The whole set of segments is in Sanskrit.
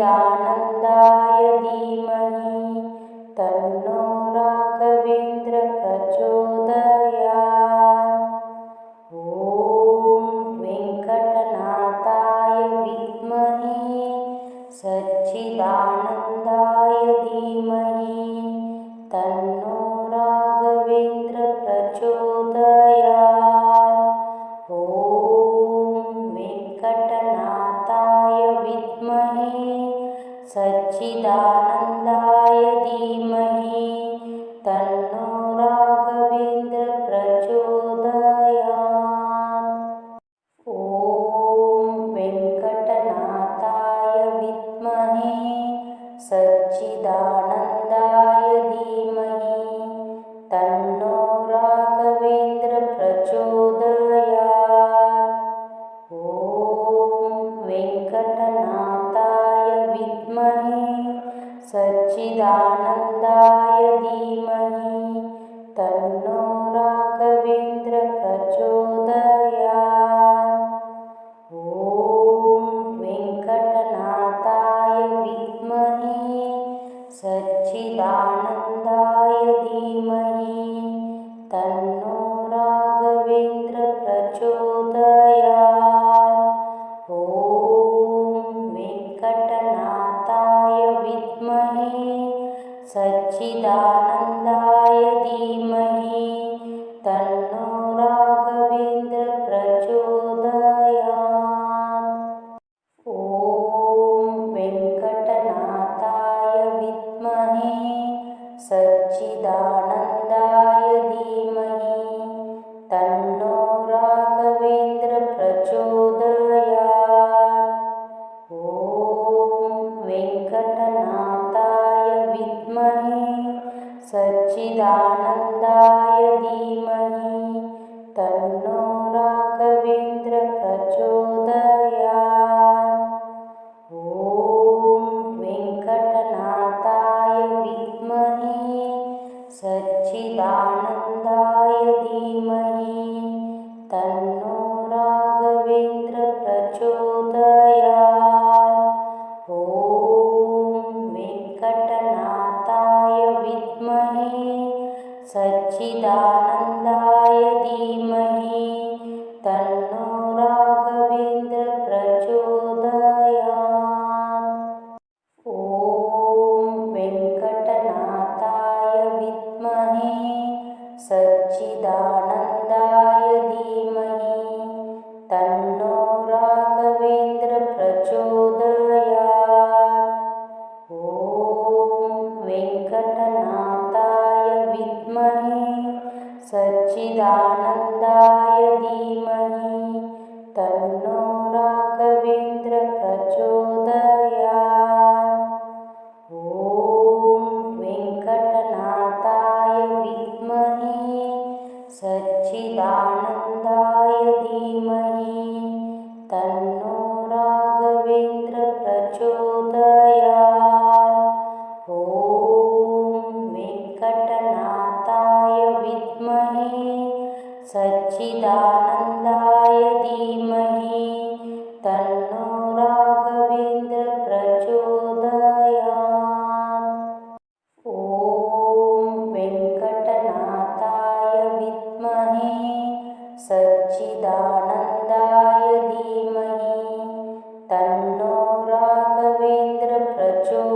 सच्चिदानन्दाय धीमहि तन्नो राघवेन्द्र प्रचोदयात्। ॐ वेङ्कटनाथाय विद्महे सच्चिदानन्दाय धीमहि तन्नो राघवेन्द्र प्रचोदयात्। ॐ वेङ्कटनाथाय विद्महे सच्चिदानन्दाय धीमहि तन्नो राघवेन्द्र प्रचोदयात्। ॐ वेङ्कटनाथाय विद्महे सच्चिदानन्दाय धीमहि तन्नो राघवेन्द्र प्रचोदयात्। ॐ वेङ्कटनाथाय विद्महे सच्चिदानन्दाय धीमहि तन्नो राघवेन्द्र प्रचोदयात्। ॐ वेङ्कटनाथाय विद्महे सच्चिदानन्दाय धीमहि तन्नो राघवेन्द्र प्रचोदयात्। ॐ वेङ्कटनाथाय विद्महे सच्चिदानन्दाय धीमहि तन्नो राघवेन्द्र प्रचोदयात्। ॐ वेङ्कटनाथाय विद्महे सच्चिदानन्दाय धीमहि तन्नो राघवेन्द्र प्रचोदयात्। ॐ वेङ्कटनाथाय विद्महे सच्चिदानन्दाय धीमहि तन्नो राघवेन्द्र प्रचोदयात्। ॐ वेङ्कटनाथाय विद्महे सच्चिदानन्दाय धीमहि तन्नो राघवेन्द्र प्रचोदयात्। ॐ वेङ्कटनाथाय विद्महे सच्चिदानन्दाय धीमहि तन्नो राघवेन्द्र प्रचोदयात्। ॐ वेङ्कटनाथाय विद्महे सच्चिदानन्दाय धीमहि तन्नो राघवेन्द्र प्रचोदयात्। ॐ वेङ्कटनाथाय विद्महे सच्चिदानन्दाय धीमहि तन्नो राघवेन्द्र प्रचोदयात्। ॐ वेङ्कटनाथाय विद्महे सच्चिदानन्दाय धीमहि तन्नो राघवेन्द्र प्रचोदयात्। ॐ वेङ्कटनाथाय विद्महे सच्चिदानन्दाय धीमहि तन्नो राघवेन्द्र प्रचोदयात्। ॐ वेङ्कटनाथाय विद्महे सच्चिदानन्दाय धीमहि तन्नो राघवेन्द्र प्रचोदयात्।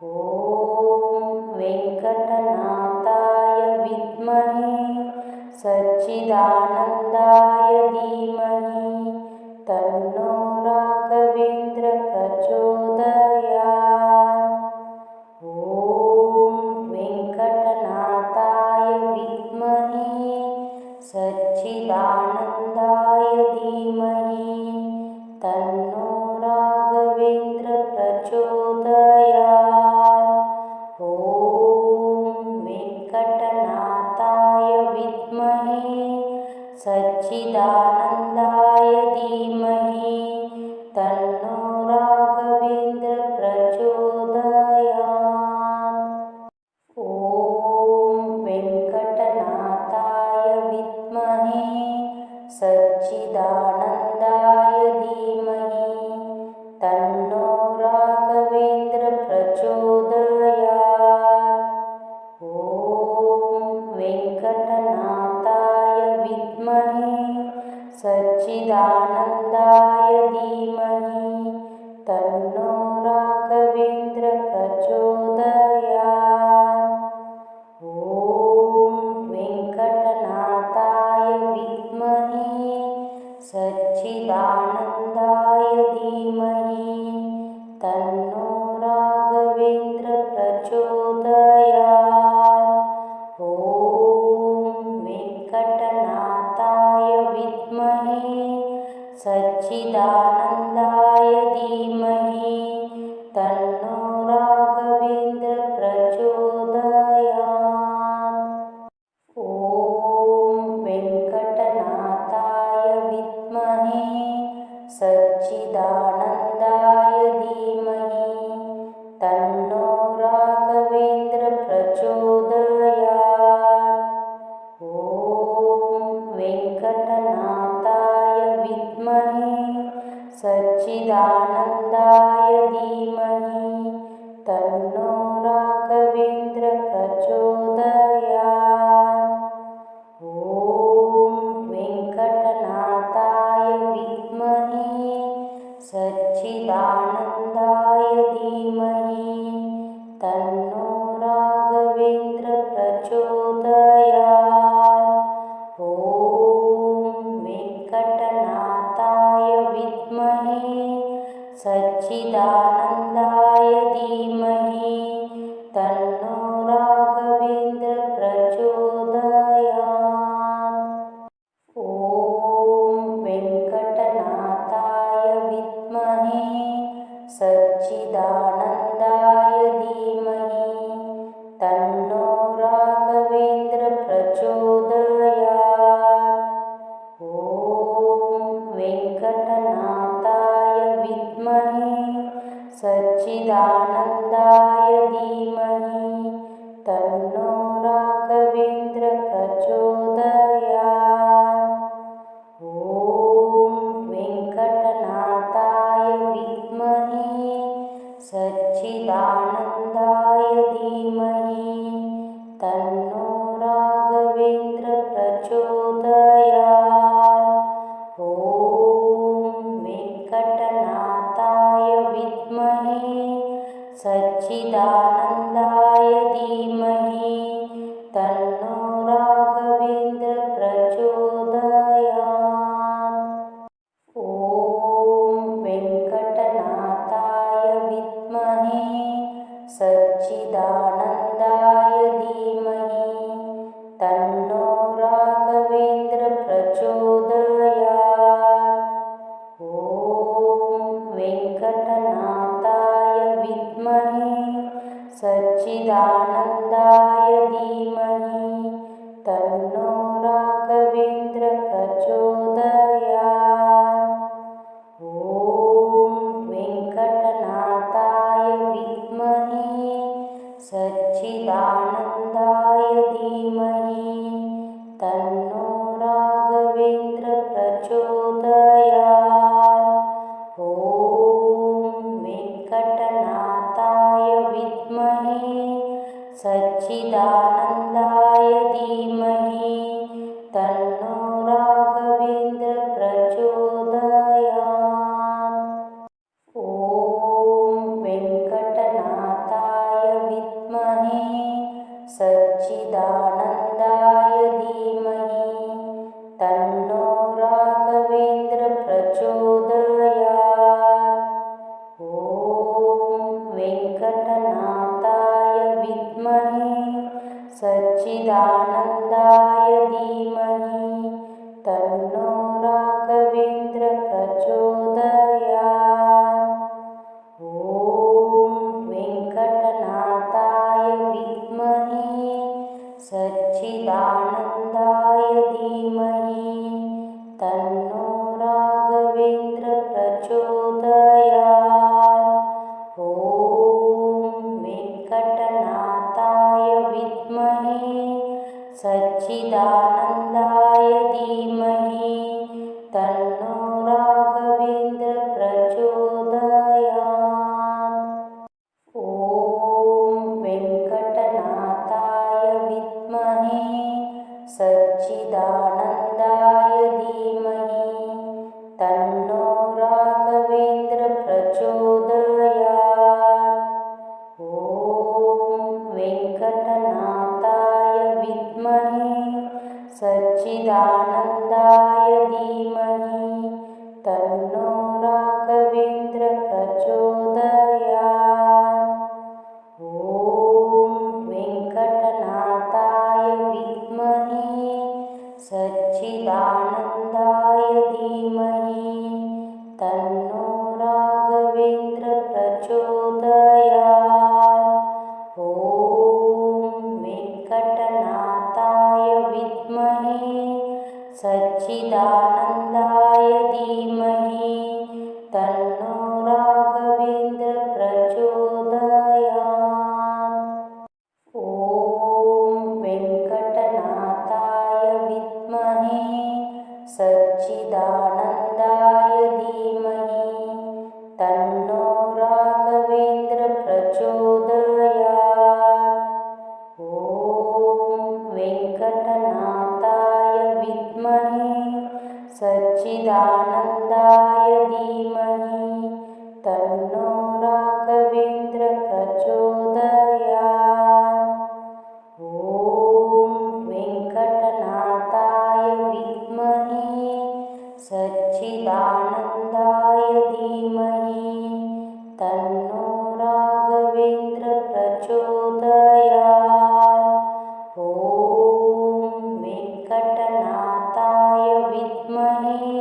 ॐ वेङ्कटनाथाय विद्महे सच्चिदानन्दाय धीमहि तन्नो राघवेन्द्र प्रचोदयात्। ॐ वेङ्कटनाथाय विद्महे सच्चिदानन्दाय धीमहि तन्नो राघवेन्द्र प्रचोदयात्। ॐ वेङ्कटनाथाय विद्महे सच्चिदानन्दाय धीमहि तन्नो राघवेन्द्र प्रचोदयात्। ॐ वेङ्कटनाथाय विद्महे सच्चिदानन्दाय धीमहि वेङ्कटनाथाय विद्महे सच्चिदानन्दाय धीमहि तन्नो राघवेन्द्र प्रचोदयात्। ॐ वेङ्कटनाथाय विद्महे सच्चिदानन्दाय धीमहि तन्नो राघवेन्द्र प्रचोदयात्। ॐ वेङ्कटनाथाय विद्महे सच्चिदानन्दाय धीमहि तन्नो राघवेन्द्र प्रचोदयात्। ॐ वेङ्कटनाथाय विद्महे सच्चिदानन्दाय धीमहि तन्नो राघवेन्द्र प्रचोदयात्। ॐ वेङ्कटनाथाय विद्महे सच्चिदानन्दाय धीमहि तन्नो राघवेन्द्र प्रचोदयात्। ॐ वेङ्कटनाथाय विद्महे सच्चिदानन्दाय धीमहि तन्नो राघवेन्द्र प्रचोदयात्। ॐ वेङ्कटनाथाय विद्महे सच्चिदानन्दाय धीमहि तन्नो राघवेन्द्र प्रचोदयात्। ॐ वेङ्कटनाथाय विद्महे सच्चिदानन्दाय धीमहि तन्नो राघवेन्द्र प्रचोदयात्। ॐ वेङ्कटनाथाय विद्महे सच्चिदानन्दाय धीमहि तन्नो राघवेन्द्र प्रचोदयात्। ॐ वेङ्कटनाथाय विद्महे सच्चिदानन्दाय धीमहि तन्नो राघवेन्द्र प्रचोदयात्। ॐ वेङ्कटनाथाय विद्महे सच्चिदानन्दाय धीमहि तन्नो राघवेन्द्र प्रचोदयात्। ॐ वेङ्कटनाथाय विद्महे सच्चिदानन्दाय धीमहि तन्नो राघवेन्द्र प्रचोदयात्। ॐ वेङ्कटनाथाय विद्महे सच्चिदानन्दाय धीमहि तन्नो राघवेन्द्र प्रचोदयात्। ॐ वेङ्कटनाथाय विद्महे सच्चिदानन्दाय धीमहि तन्नो राघवेन्द्र प्रचोदयात्। ॐ वेङ्कटनाथाय विद्महे सच्चिदानन्दाय धीमहि तन्नो राघवेन्द्र प्रचोदयात्। ॐ वेङ्कटनाथाय विद्महे सच्चिदानन्दाय धीमहि तन्नो राघवेन्द्र प्रचोदयात्। ॐ वेङ्कटनाथाय विद्महे सच्चिदानन्दाय धीमहि तन्नो राघवेन्द्र प्रचोदयात्। ॐ वेङ्कटनाथाय विद्महे सच्चिदानन्दाय धीमहि तन्नो राघवेन्द्र प्रचोदयात्। ॐ वेङ्कटनाथाय विद्महे सच्चिदानन्दाय धीमहि तन्नो राघवेन्द्र प्रचोदयात्। ॐ वेङ्कटनाथाय विद्महे सच्चिदानन्दाय धीमहि तन्नो राघवेन्द्र प्रचोदयात्। ॐ वेङ्कटनाथाय विद्महे सच्चिदानन्दाय धीमहि तन्नो राघवेन्द्र प्रचोदयात्। ॐ वेङ्कटनाथाय विद्महे सच्चिदानन्दाय धीमहि तन्नो राघवेन्द्र प्रचोदयात्। ॐ वेङ्कटनाथाय विद्महे सच्चिदानन्दाय धीमहि तन्नो राघवेन्द्र प्रचोदयात्। ॐ वेङ्कटनाथाय विद्महे सच्चिदानन्दाय धीमहि तन्नो राघवेन्द्र प्रचोदयात्। ॐ वेङ्कटनाथाय विद्महे सच्चिदानन्दाय धीमहि तन्नो राघवेन्द्र प्रचोदयात्। ॐ वेङ्कटनाथाय विद्महे सच्चिदानन्दाय धीमहि तन्नो राघवेन्द्र प्रचोदयात्। ॐ वेङ्कटनाथाय विद्महे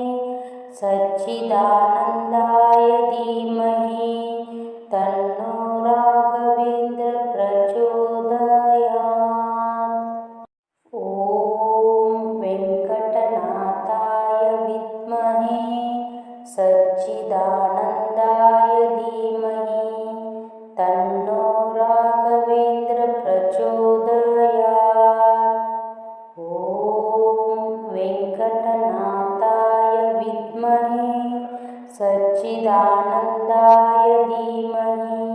सच्चिदानन्दाय धीमहि तन्नो राघवेन्द्र प्रचोदयात्। ॐ वेङ्कटनाथाय विद्महे सच्चिदानन्दाय धीमहि तन्नो राघवेन्द्र प्रचोदयात्। ॐ वेङ्कटनाथाय विद्महे सच्चिदानन्दाय धीमहि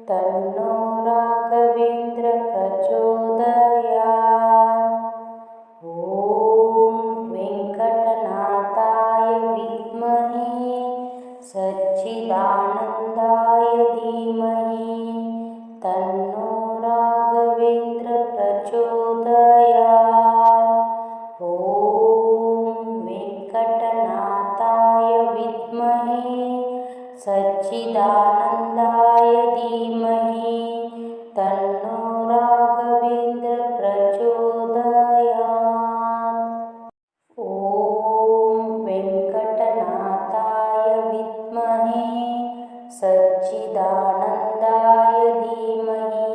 तन्नो राघवेन्द्र प्रचोदयात्। ॐ वेङ्कटनाथाय विद्महे सच्चिदानन्दाय धीमहि तन्नो राघवेन्द्र प्रचोदयात्। ॐ वेङ्कटनाथाय विद्महे सच्चिदानन्दाय धीमहि तन्नो राघवेन्द्र प्रचोदयात्। ॐ वेङ्कटनाथाय विद्महे सच्चिदानन्दाय धीमहि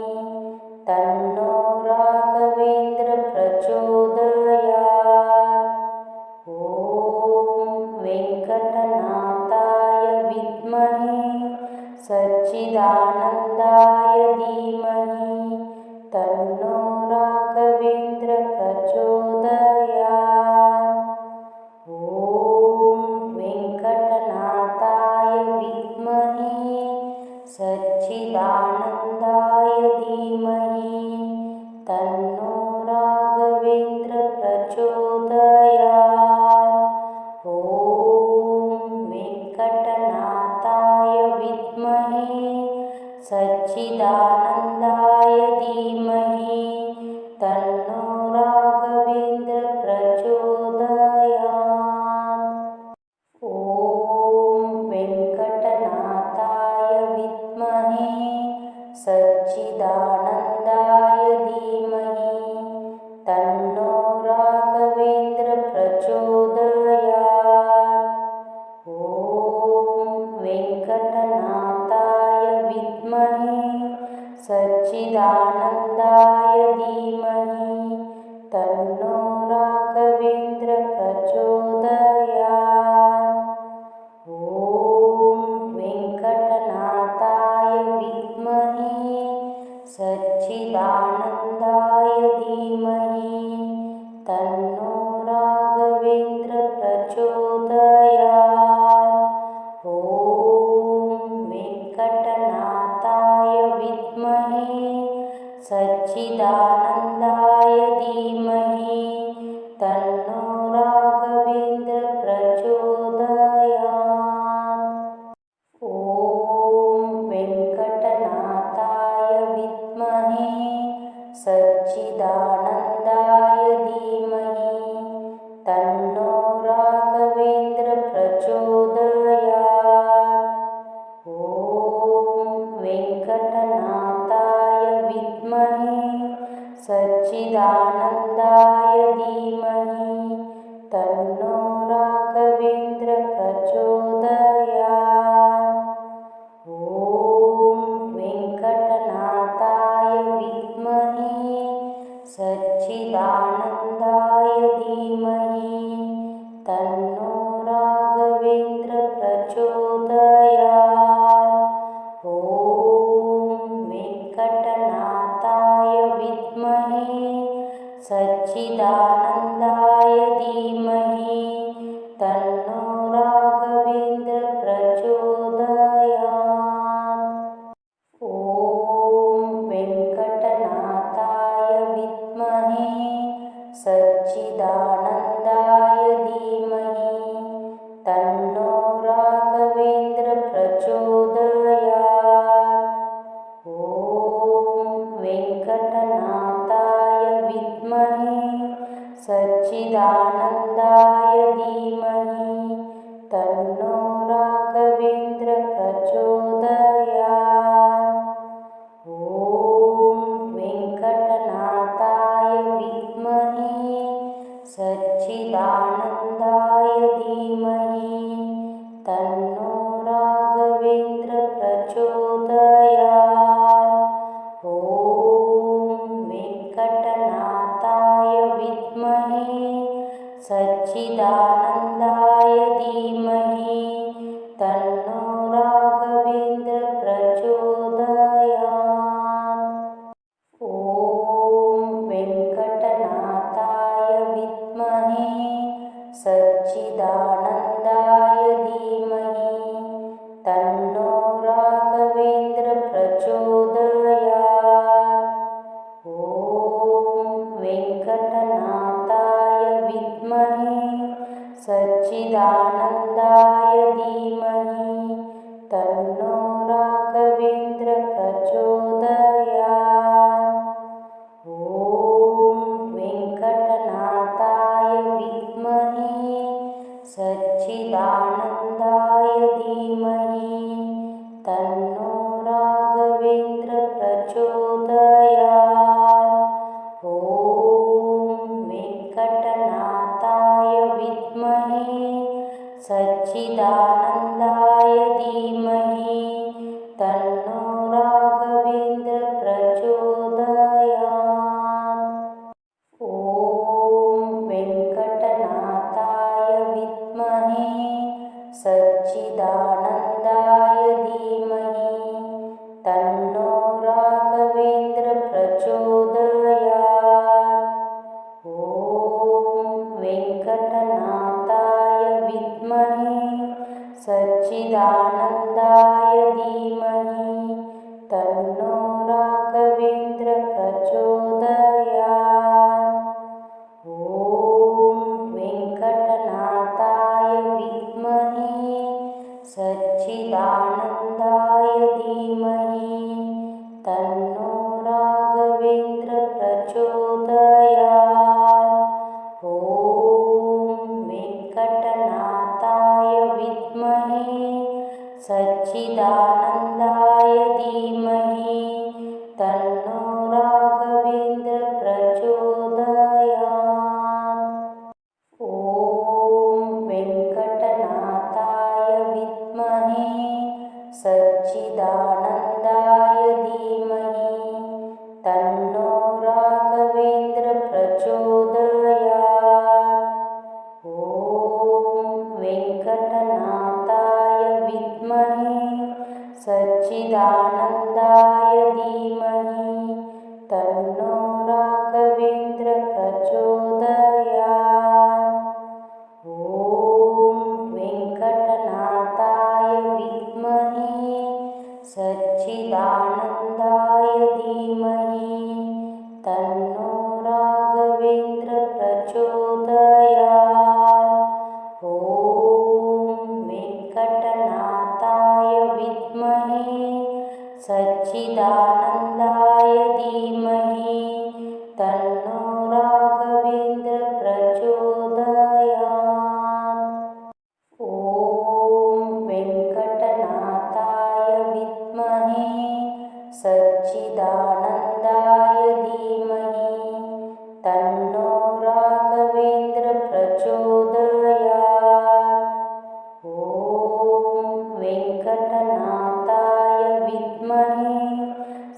तन्नो राघवेन्द्र प्रचोदयात्। ॐ वेङ्कटनाथाय विद्महे सच्चिदानन्दाय धीमहि तन्नो राघवेन्द्र प्रचोदयात्। ॐ वेङ्कटनाथाय विद्महे सच्चिदानन्दाय धीमहि तन्नो राघवेन्द्र प्रचोदयात्। ॐ वेङ्कटनाथाय विद्महे सच्चिदानन्दाय धीमहि तन्नो राघवेन्द्र प्रचोदयात्। ॐ वेङ्कटनाथाय विद्महे सच्चिदानन्दाय धीमहि तन्नो राघवेन्द्र प्रचोदयात्। ॐ वेङ्कटनाथाय विद्महे सच्चिदानन्दाय धीमहि तन्नो राघवेन्द्र प्रचोदयात्। ॐ वेङ्कटनाथाय विद्महे सच्चिदानन्दाय धीमहि तन्नो राघवेन्द्र प्रचोदयात्। ॐ वेङ्कटनाथाय विद्महे सच्चिदानन्दाय धीमहि धीमहि तन्नो राघवेन्द्र प्रचोदयात्। ॐ वेङ्कटनाथाय विद्महे सच्चिदानन्दाय धीमहि तन्नो राघवेन्द्र प्रचोदयात्। ॐ वेङ्कटनाथाय विद्महे सच्चिदानन्दाय धीमहि तन्नो राघवेन्द्र प्रचोदयात्। ॐ वेङ्कटनाथाय विद्महे सच्चिदानन्दाय धीमहि तन्नो राघवेन्द्र प्रचोदयात्। ॐ वेङ्कटनाथाय विद्महे सच्चिदानन्दाय धीमहि तन्नो राघवेन्द्र प्रचोदयात्। ॐ वेङ्कटनाथाय विद्महे सच्चिदानन्दाय धीमहि तन्नो राघवेन्द्र प्रचोदयात्। ॐ वेङ्कटनाथाय विद्महे सच्चिदानन्दाय धीमहि तन्नो राघवेन्द्र प्रचोदयात्। ॐ वेङ्कटनाथाय विद्महे सच्चिदानन्दाय धीमहि तन्नो राघवेन्द्र प्रचोदयात्। ॐ वेङ्कटनाथाय विद्महे सच्चिदानन्दाय धीमहि तन्नो राघवेन्द्र प्रचोदयात्। ॐ वेङ्कटनाथाय विद्महे सच्चिदानन्दाय धीमहि तन्नो राघवेन्द्र प्रचोदयात्। ॐ वेङ्कटनाथाय विद्महे सच्चिदानन्दाय धीमहि तन्नो राघवेन्द्र प्रचोदयात्। ॐ वेङ्कटनाथाय विद्महे सच्चिदानन्दाय धीमहि तन्नो राघवेन्द्र प्रचोदयात्। ॐ वेङ्कटनाथाय विद्महे सच्चिदानन्दाय धीमहि तन्नो राघवेन्द्र प्रचोदयात्। ॐ वेङ्कटनाथाय विद्महे सच्चिदानन्दाय धीमहि तन्नो राघवेन्द्र प्रचोदयात्। ॐ वेङ्कटनाथाय विद्महे सच्चिदानन्दाय धीमहि तन्नो राघवेन्द्र प्रचोदयात्। ॐ वेङ्कटनाथाय विद्महे सच्चिदानन्दाय धीमहि तन्नो राघवेन्द्र प्रचोदयात्। ॐ वेङ्कटनाथाय विद्महे सच्चिदानन्दाय धीमहि तन्नो राघवेन्द्र प्रचोदयात्। ॐ वेङ्कटनाथाय विद्महे सच्चिदानन्दाय धीमहि तन्नो राघवेन्द्र प्रचोदयात्। ॐ वेङ्कटनाथाय विद्महे सच्चिदानन्दाय धीमहि तन्नो राघवेन्द्र प्रचोदयात्। ॐ वेङ्कटनाथाय विद्महे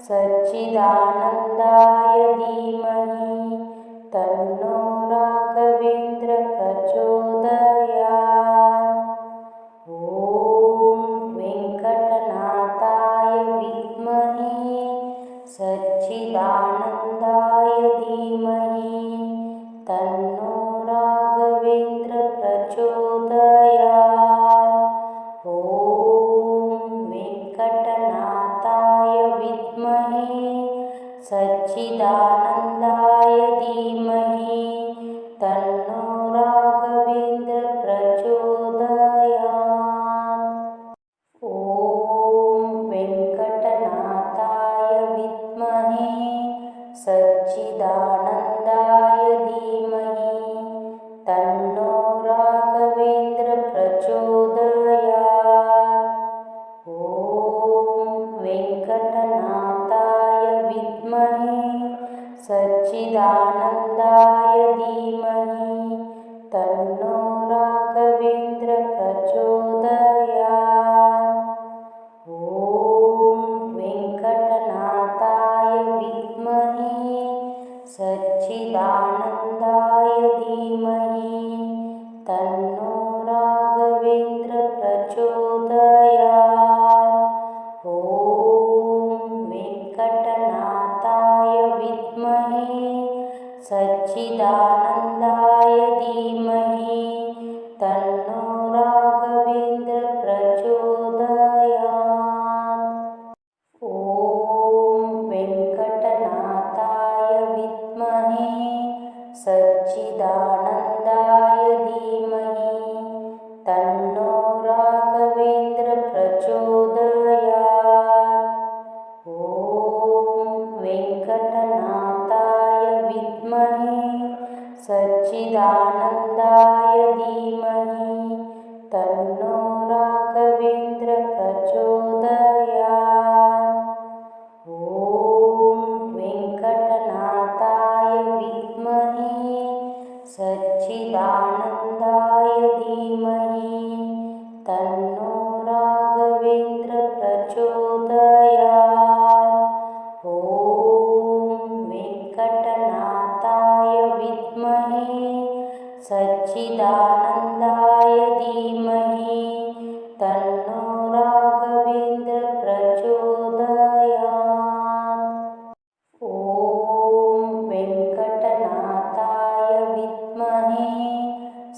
सच्चिदानन्दाय धीमहि तन्नो राघवेन्द्र धीमहि तन्नो राघवेन्द्र प्रचोदयात्। ॐ वेङ्कटनाथाय विद्महे सच्चिदानन्दाय धीमहि तन्नो राघवेन्द्र प्रचोदयात्। ॐ वेङ्कटनाथाय विद्महे सच्चिदानन्दाय धीमहि तन्नो राघवेन्द्र प्रचोदयात्। ॐ वेङ्कटनाथाय विद्महे सच्चिदानन्दाय धीमहि तन्नो राघवेन्द्र प्रचोदयात्। ॐ वेङ्कटनाथाय विद्महे सच्चिदानन्दाय धीमहि तन्नो राघवेन्द्र प्रचोदयात्। ॐ वेङ्कटनाथाय विद्महे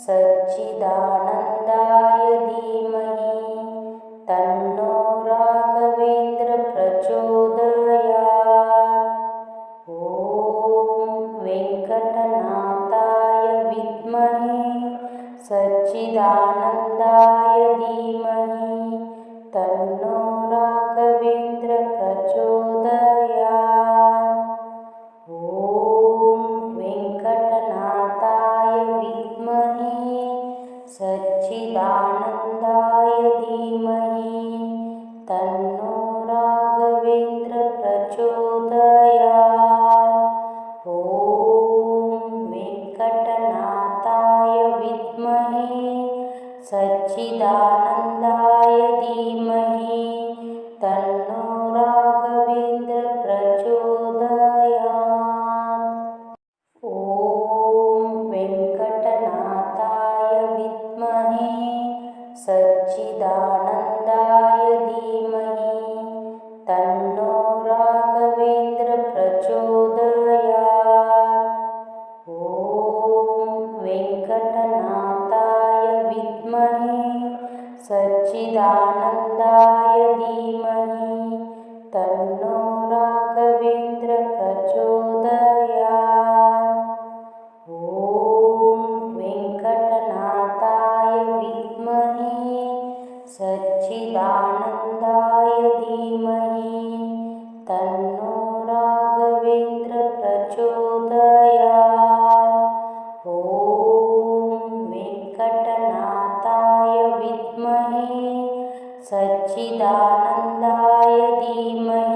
सच्चिदानन्दाय धीमहि तन्नो राघवेन्द्र प्रचोदयात्। ॐ वेङ्कटनाथाय विद्महे सच्चिदानन्दाय धीमहि तन्नो राघवेन्द्र प्रचोदयात्। ॐ वेङ्कटनाथाय विद्महे सच्चिदानन्दाय धीमहि तन्नो राघवेन्द्र प्रचोदयात्। ॐ वेङ्कटनाथाय विद्महे सच्चिदानन्दाय धीमहि तन्नो राघवेन्द्र प्रचोदयात्। ॐ वेङ्कटनाथाय विद्महे सच्चिदानन्दाय धीमहि तन्नो राघवेन्द्र प्रचोदयात्। ॐ वेङ्कटनाथाय विद्महे सच्चिदानन्दाय धीमहि तन्नो राघवेन्द्र प्रचोदयात्। ॐ वेङ्कटनाथाय विद्महे सच्चिदानन्दाय धीमहि तन्नो राघवेन्द्र प्रचोदयात्। ॐ वेङ्कटनाथाय विद्महे सच्चिदानन्दाय धीमहि